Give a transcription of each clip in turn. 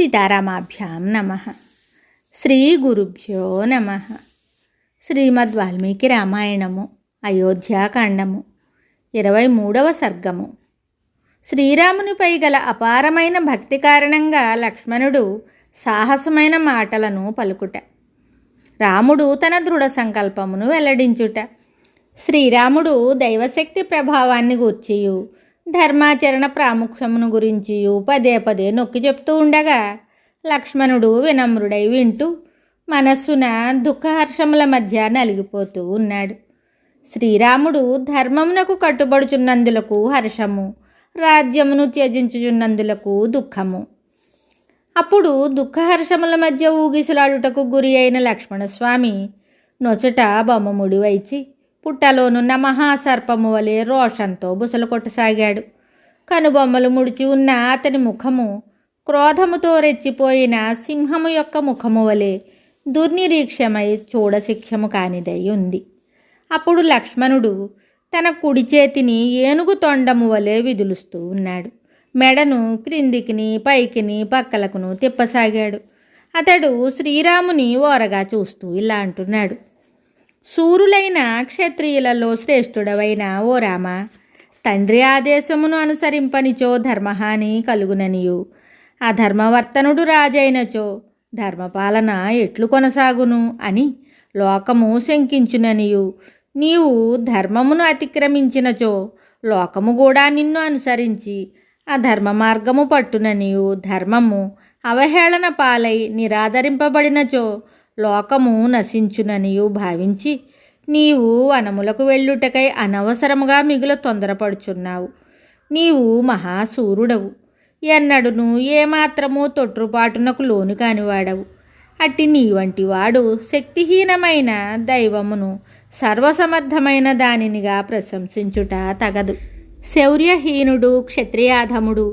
సీతారామాభ్యాం నమః. శ్రీ గురుభ్యో నమః. శ్రీమద్ వాల్మీకి రామాయణము అయోధ్యాకాండము 23వ సర్గము. శ్రీరామునిపై గల అపారమైన భక్తి కారణంగా లక్ష్మణుడు సాహసమైన మాటలను పలుకుట. రాముడు తన దృఢ సంకల్పమును వెల్లడించుట. శ్రీరాముడు దైవశక్తి ప్రభావాన్ని గూర్చియు ధర్మాచరణ ప్రాముఖ్యమును గురించియు పదే పదే నొక్కి చెప్తూ ఉండగా లక్ష్మణుడు వినమ్రుడై వింటూ మనస్సున దుఃఖహర్షముల మధ్య నలిగిపోతూ ఉన్నాడు. శ్రీరాముడు ధర్మమునకు కట్టుబడుచున్నందులకు హర్షము, రాజ్యమును త్యజించుచున్నందులకు దుఃఖము. అప్పుడు దుఃఖహర్షముల మధ్య ఊగిసలాడుటకు గురి అయిన లక్ష్మణస్వామి నొచట బొమ్మముడి వైచి పుట్టలోనున్న మహాసర్పము వలె రోషంతో బుసలు కొట్టసాగాడు. కనుబొమ్మలు ముడిచి ఉన్న అతని ముఖము క్రోధముతో రెచ్చిపోయిన సింహము యొక్క ముఖము వలె దుర్నిరీక్షమై చూడశిక్షము కానిదై ఉంది. అప్పుడు లక్ష్మణుడు తన కుడి చేతిని ఏనుగు తొండము వలె విదులుస్తూ ఉన్నాడు. మెడను క్రిందికిని పైకిని పక్కలకును తిప్పసాగాడు. అతడు శ్రీరాముని ఓరగా చూస్తూ ఇలా అంటున్నాడు: శూరులైన క్షత్రియులలో శ్రేష్ఠుడవైన ఓ రామ, తండ్రి ఆదేశమును అనుసరింపనిచో ధర్మహాని కలుగుననియు, అధర్మవర్తనుడు రాజైనచో ధర్మపాలన ఎట్లు కొనసాగును అని లోకము శంకించుననియు, నీవు ధర్మమును అతిక్రమించినచో లోకము కూడా నిన్ను అనుసరించి అధర్మ మార్గము పట్టుననియు, ధర్మము అవహేళన పాలై నిరాదరింపబడినచో లోకము నశించుననియు భావించి నీవు వనములకు వెళ్ళుటకై అనవసరముగా మిగుల తొందరపడుచున్నావు. నీవు మహాసూరుడవు, ఎన్నడును ఏమాత్రము తొట్రుపాటునకు లోను కానివాడవు. అట్టి నీ వంటి వాడు శక్తిహీనమైన దైవమును సర్వసమర్థమైన దానినిగా ప్రశంసించుట తగదు. శౌర్యహీనుడు క్షత్రియాధముడు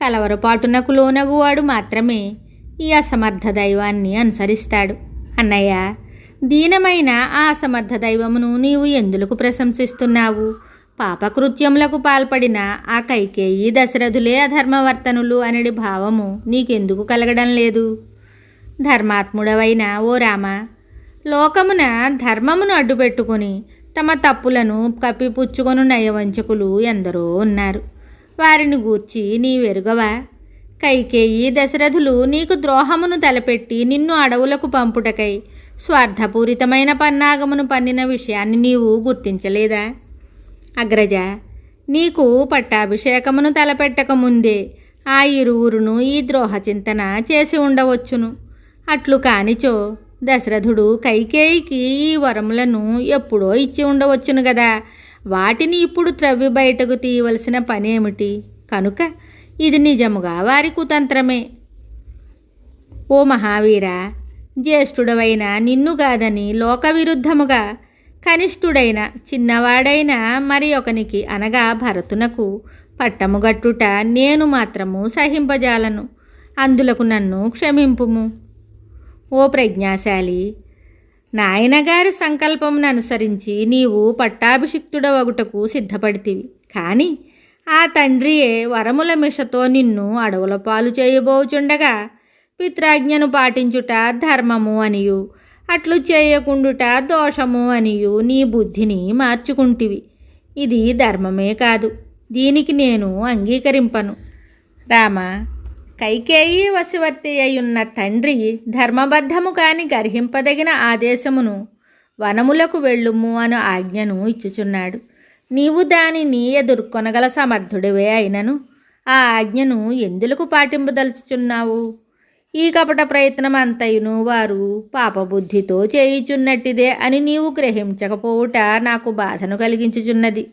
కలవరపాటునకు లోనగువాడు మాత్రమే ఈ అసమర్థ దైవాన్ని అనుసరిస్తాడు. అన్నయ్య, దీనమైన ఆ అసమర్థ దైవమును నీవు ఎందులకు ప్రశంసిస్తున్నావు? పాపకృత్యములకు పాల్పడిన ఆ కైకేయి దశరథులే అధర్మవర్తనులు అనడి భావము నీకెందుకు కలగడం లేదు? ధర్మాత్ముడవైన ఓ రామ, లోకమున ధర్మమును అడ్డుపెట్టుకుని తమ తప్పులను కప్పిపుచ్చుకొను నయవంచకులు ఎందరో ఉన్నారు. వారిని గూర్చి నీవెరుగవా? కైకేయి దశరథులు నీకు ద్రోహమును తలపెట్టి నిన్ను అడవులకు పంపుటకై స్వార్థపూరితమైన పన్నాగమును పన్నిన విషయాన్ని నీవు గుర్తించలేదా? అగ్రజ, నీకు పట్టాభిషేకమును తలపెట్టకముందే ఆ ఇరువురును ఈ ద్రోహ చింతన చేసి ఉండవచ్చును. అట్లు కానిచో దశరథుడు కైకేయికి ఈ వరములను ఎప్పుడో ఇచ్చి ఉండవచ్చును గదా. వాటిని ఇప్పుడు త్రవ్వి బయటకు తీయవలసిన పనేమిటి? కనుక ఇది నిజముగా వారి కుతంత్రమే. ఓ మహావీర, జ్యేష్ఠుడవైన నిన్ను కాదని లోకవిరుద్ధముగా కనిష్ఠుడైన చిన్నవాడైన మరి ఒకనికి అనగా భరతునకు పట్టముగట్టుట నేను మాత్రము సహింపజాలను. అందులకు నన్ను క్షమింపుము. ఓ ప్రజ్ఞాశాలి, నాయనగారి సంకల్పమును అనుసరించి నీవు పట్టాభిషిక్తుడవగుటకు సిద్ధపడితివి. కానీ ఆ తండ్రియే వరముల మిషతో నిన్ను అడవుల పాలు చేయబోచుండగా పిత్రాజ్ఞను పాటించుట ధర్మము అనియు, అట్లు చేయకుండుట దోషము అనియు నీ బుద్ధిని మార్చుకుంటివి. ఇది ధర్మమే కాదు, దీనికి నేను అంగీకరింపను. రామ, కైకేయి వశవర్తి అయ్యున్న తండ్రి ధర్మబద్ధము కాని గర్హింపదగిన ఆదేశమును వనములకు వెళ్ళుము అను ఆజ్ఞను ఇచ్చుచున్నాడు. నీవు దానిని ఎదుర్కొనగల సమర్థుడివే అయినను ఆ ఆజ్ఞను ఎందులకు పాటింపదలుచుచున్నావు? ఈ కపట ప్రయత్నం అంతయును వారు పాపబుద్ధితో చేయుచున్నట్టిదే అని నీవు గ్రహించకపోవుట నాకు బాధను కలిగించుచున్నది.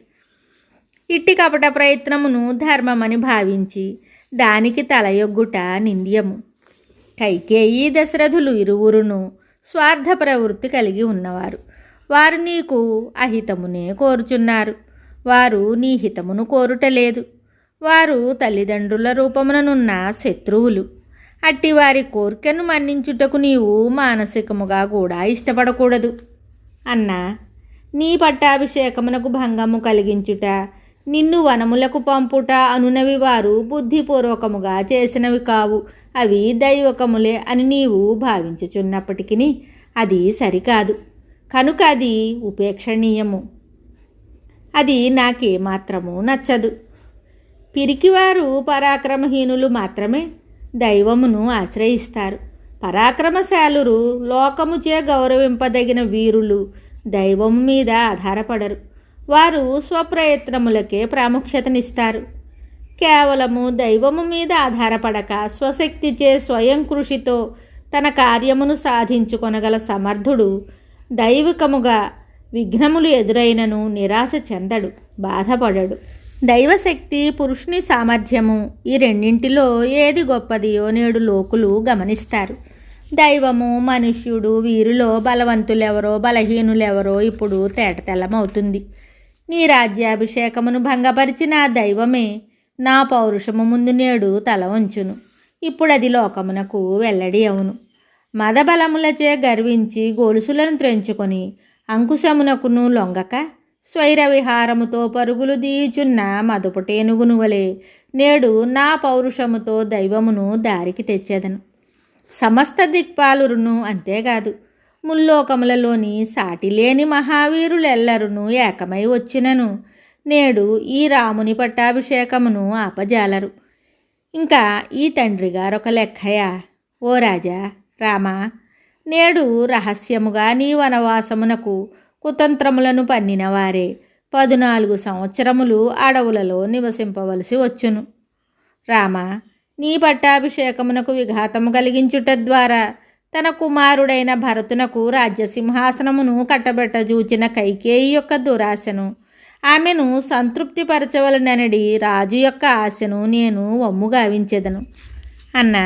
ఇట్టి కపట ప్రయత్నమును ధర్మమని భావించి దానికి తలయొగ్గుట నింద్యము. కైకేయి దశరథులు ఇరువురును స్వార్థ ప్రవృత్తి కలిగి ఉన్నవారు. వారు నీకు అహితమునే కోరుచున్నారు. వారు నీ హితమును కోరుటలేదు. వారు తల్లిదండ్రుల రూపముననున్న శత్రువులు. అట్టి వారి కోరికను మన్నించుటకు నీవు మానసికముగా కూడా ఇష్టపడకూడదు. అన్నా, నీ పట్టాభిషేకమునకు భంగము కలిగించుట నిన్ను వనములకు పంపుట అనునవి వారు బుద్ధిపూర్వకముగా చేసినవి కావు, అవి దైవకములే అని నీవు భావించుచున్నప్పటికీ అది సరికాదు. కనుక అది ఉపేక్షణీయము. అది నాకేమాత్రము నచ్చదు. పిరికివారు పరాక్రమహీనులు మాత్రమే దైవమును ఆశ్రయిస్తారు. పరాక్రమశాలురు, లోకముచే గౌరవింపదగిన వీరులు దైవము మీద ఆధారపడరు. వారు స్వప్రయత్నములకే ప్రాముఖ్యతనిస్తారు. కేవలము దైవము మీద ఆధారపడక స్వశక్తిచే స్వయం కృషితో తన కార్యమును సాధించుకొనగల సమర్థుడు దైవికముగా విఘ్నములు ఎదురైనను నిరాశ చెందడు, బాధపడడు. దైవశక్తి, పురుషుని సామర్థ్యము, ఈ రెండింటిలో ఏది గొప్పదియో నేడు లోకులు గమనిస్తారు. దైవము, మనుష్యుడు, వీరిలో బలవంతులెవరో బలహీనులెవరో ఇప్పుడు తేటతెల్లమవుతుంది. నీ రాజ్యాభిషేకమును భంగపరిచిన ఆ దైవమే నా పౌరుషము ముందు నేడు తల వంచును. ఇప్పుడది లోకమునకు వెల్లడి అవును. మదబలములచే గర్వించి గొలుసులను త్రెంచుకొని అంకుశమునకును లొంగక స్వైర విహారముతో పరుగులు దీచున్న మదుపుటేనుగును వలె నేడు నా పౌరుషముతో దైవమును దారికి తెచ్చేదను. సమస్త దిక్పాలురును, అంతేకాదు ముల్లోకములలోని సాటిలేని మహావీరులెల్లరును ఏకమై వచ్చినను నేడు ఈ రాముని పట్టాభిషేకమును ఆపజాలరు. ఇంకా ఈ తండ్రి గారొక లెక్కయా? ఓ రాజా రామా, నేడు రహస్యముగా నీ వనవాసమునకు కుతంత్రములను పన్నినవారే 14 సంవత్సరములు అడవులలో నివసింపవలసి వచ్చును. రామా, నీ పట్టాభిషేకమునకు విఘాతము కలిగించుట ద్వారా తన కుమారుడైన భరతునకు రాజ్యసింహాసనమును కట్టబెట్టజూచిన కైకేయి యొక్క దురాశను, ఆమెను సంతృప్తిపరచవలననడి రాజు యొక్క ఆశను నేను వమ్ముగావించెదను. అన్న,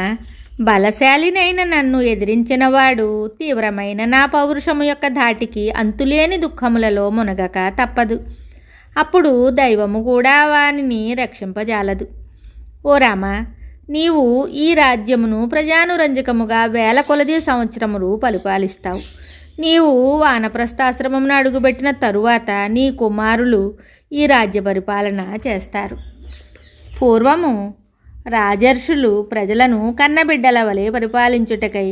బలశాలినైన నన్ను ఎదిరించినవాడు తీవ్రమైన నా పౌరుషము యొక్క ధాటికి అంతులేని దుఃఖములలో మునగక తప్పదు. అప్పుడు దైవము కూడా వానిని రక్షింపజాలదు. ఓ రామ, నీవు ఈ రాజ్యమును ప్రజానురంజకముగా 1000 కొలది సంవత్సరములు పరిపాలిస్తావు. నీవు వానప్రస్థాశ్రమమును అడుగుపెట్టిన తరువాత నీ కుమారులు ఈ రాజ్య పరిపాలన చేస్తారు. పూర్వము రాజర్షులు ప్రజలను కన్నబిడ్డల వలె పరిపాలించుటకై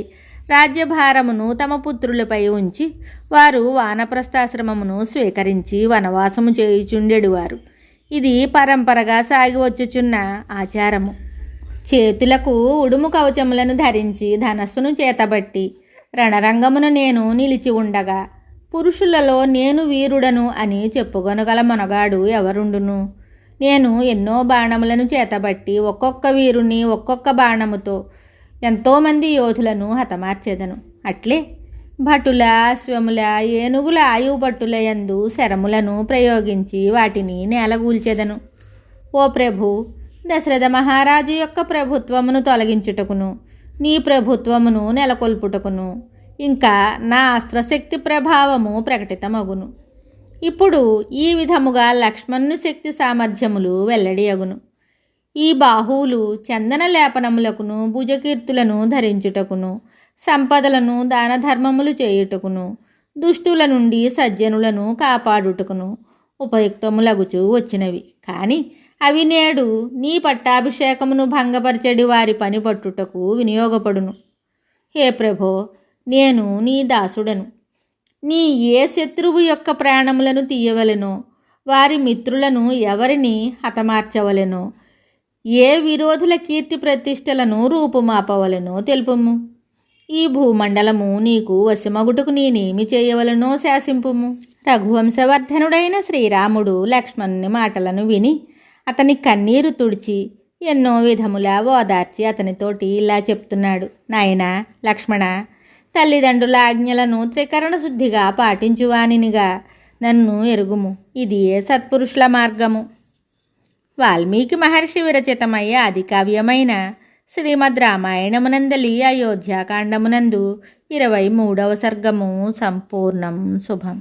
రాజ్యభారమును తమ పుత్రులపై ఉంచి వారు వానప్రస్థాశ్రమమును స్వీకరించి వనవాసము చేయుచుండెడువారు. ఇది పరంపరగా సాగి వచ్చుచున్న ఆచారము. చేతులకు ఉడుము కవచములను ధరించి ధనస్సును చేతబట్టి రణరంగమున నేను నిలిచి ఉండగా పురుషులలో నేను వీరుడను అని చెప్పుకొనగల మొనగాడు ఎవరుండును? నేను ఎన్నో బాణములను చేతబట్టి ఒక్కొక్క వీరుని ఒక్కొక్క బాణముతో ఎంతోమంది యోధులను హతమార్చెదను. అట్లే భటుల, అశ్వముల, ఏనుగుల ఆయువు పట్టుల యందు శరములను ప్రయోగించి వాటిని నేలగూల్చెదను. ఓ ప్రభు, దశరథ మహారాజు యొక్క ప్రభుత్వమును తొలగించుటకును నీ ప్రభుత్వమును నెలకొల్పుటకును ఇంకా నా అస్త్రశక్తి ప్రభావము ప్రకటితమగును. ఇప్పుడు ఈ విధముగా లక్ష్మణుని శక్తి సామర్థ్యములు వెల్లడి అగును. ఈ బాహువులు చందన లేపనములకును భుజకీర్తులను ధరించుటకును సంపదలను దానధర్మములు చేయుటకును దుష్టుల నుండి సజ్జనులను కాపాడుటకును ఉపయుక్తములగుచూ వచ్చినవి. కానీ అవి నేడు నీ పట్టాభిషేకమును భంగపరచడి వారి పని పట్టుటకు వినియోగపడును. హే ప్రభో, నేను నీ దాసుడను. నీ ఏ శత్రువు యొక్క ప్రాణములను తీయవలెనో, వారి మిత్రులను ఎవరిని హతమార్చవలెనో, ఏ విరోధుల కీర్తి ప్రతిష్టలను రూపుమాపవలెనో తెలుపుము. ఈ భూమండలము నీకు వశమగుటకు నేనేమి చేయవలనో శాసింపుము. రఘువంశవర్ధనుడైన శ్రీరాముడు లక్ష్మణుని మాటలను విని అతని కన్నీరు తుడిచి ఎన్నో విధములా ఓదార్చి అతనితోటి ఇలా చెప్తున్నాడు. నాయనా లక్ష్మణ, తల్లిదండ్రుల ఆజ్ఞలను త్రికరణ శుద్ధిగా పాటించువానినిగా నన్ను ఎరుగుము. ఇది ఏ సత్పురుషుల మార్గము. వాల్మీకి మహర్షి విరచితమయ్యే ఆదికావ్యమైన శ్రీమద్ రామాయణమునందలి అయోధ్యాకాండమునందు 23వ సర్గము సంపూర్ణం. శుభం.